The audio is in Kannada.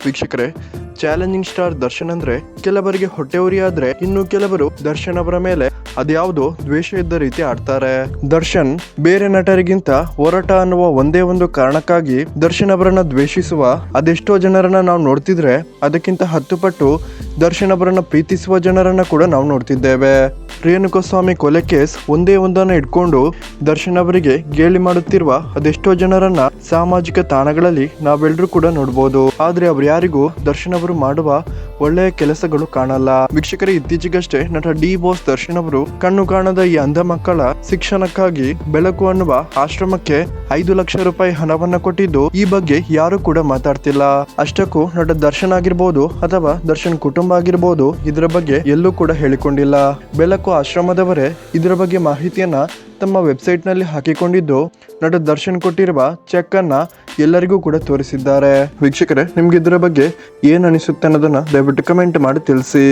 ವೀಕ್ಷಕರೇ, ಚಾಲೆಂಜಿಂಗ್ ಸ್ಟಾರ್ ದರ್ಶನ್ ಅಂದ್ರೆ ಕೆಲವರಿಗೆ ಹೊಟ್ಟೆ ಉರಿ ಆದ್ರೆ ಇನ್ನು ಕೆಲವರು ದರ್ಶನ್ ಅವರ ಮೇಲೆ ಅದ್ಯಾವುದೋ ದ್ವೇಷ ಇದ್ದ ರೀತಿ ಆಡ್ತಾರೆ. ದರ್ಶನ್ ಬೇರೆ ನಟರಿಗಿಂತ ಹೋರಾಟ ಅನ್ನುವ ಒಂದೇ ಒಂದು ಕಾರಣಕ್ಕಾಗಿ ದರ್ಶನ್ ಅವರನ್ನ ದ್ವೇಷಿಸುವ ಅದೆಷ್ಟೋ ಜನರನ್ನ ನಾವು ನೋಡ್ತಿದ್ರೆ ಅದಕ್ಕಿಂತ 10 ಪಟ್ಟು ದರ್ಶನ್ ಅವರನ್ನ ಪ್ರೀತಿಸುವ ಜನರನ್ನ ಕೂಡ ನಾವು ನೋಡ್ತಿದ್ದೇವೆ. ರೇಣುಕಾಸ್ವಾಮಿ ಕೊಲೆ ಕೇಸ್ ಒಂದೇ ಒಂದನ್ನ ಇಟ್ಕೊಂಡು ದರ್ಶನ್ ಅವರಿಗೆ ಗೇಲಿ ಮಾಡುತ್ತಿರುವ ಅದೆಷ್ಟೋ ಜನರನ್ನ ಸಾಮಾಜಿಕ ತಾಣಗಳಲ್ಲಿ ನಾವೆಲ್ಲರೂ ಕೂಡ ನೋಡ್ಬೋದು. ಆದ್ರೆ ಅವ್ರು ಯಾರಿಗೂ ದರ್ಶನ್ ಅವರು ಮಾಡುವ ಒಳ್ಳೆಯ ಕೆಲಸಗಳು ಕಾಣಲ್ಲ. ವೀಕ್ಷಕರೇ, ಇತ್ತೀಚೆಗಷ್ಟೇ ನಟ ಡಿ ಬಾಸ್ ದರ್ಶನ್ ಅವರು ಕಣ್ಣು ಕಾಣದ ಈ ಅಂಧ ಮಕ್ಕಳ ಶಿಕ್ಷಣಕ್ಕಾಗಿ ಬೆಳಕು ಅನ್ನುವ ಆಶ್ರಮಕ್ಕೆ 5 ಲಕ್ಷ ರೂಪಾಯಿ ಹಣವನ್ನ ಕೊಟ್ಟಿದ್ದು ಈ ಬಗ್ಗೆ ಯಾರು ಕೂಡ ಮಾತಾಡ್ತಿಲ್ಲ. ಅಷ್ಟಕ್ಕೂ ನಟ ದರ್ಶನ್ ಆಗಿರ್ಬೋದು ಅಥವಾ ದರ್ಶನ್ ಕುಟುಂಬ ಆಗಿರ್ಬೋದು ಇದರ ಬಗ್ಗೆ ಎಲ್ಲೂ ಕೂಡ ಹೇಳಿಕೊಂಡಿಲ್ಲ. ಬೆಳಕು ಆಶ್ರಮದವರೇ ಇದರ ಬಗ್ಗೆ ಮಾಹಿತಿಯನ್ನ ತಮ್ಮ ವೆಬ್ಸೈಟ್ ನಲ್ಲಿ ಹಾಕಿಕೊಂಡಿದ್ದು ನಟ ದರ್ಶನ್ ಕೊಟ್ಟಿರುವ ಚೆಕ್ ಅನ್ನ ಎಲ್ಲರಿಗೂ ಕೂಡ ತೋರಿಸಿದ್ದಾರೆ. ವೀಕ್ಷಕರೇ, ನಿಮ್ಗೆ ಇದರ ಬಗ್ಗೆ ಏನ್ ಅನಿಸುತ್ತೆ ಅನ್ನೋದನ್ನ ದಯವಿಟ್ಟು ಕಮೆಂಟ್ ಮಾಡಿ ತಿಳಿಸಿ.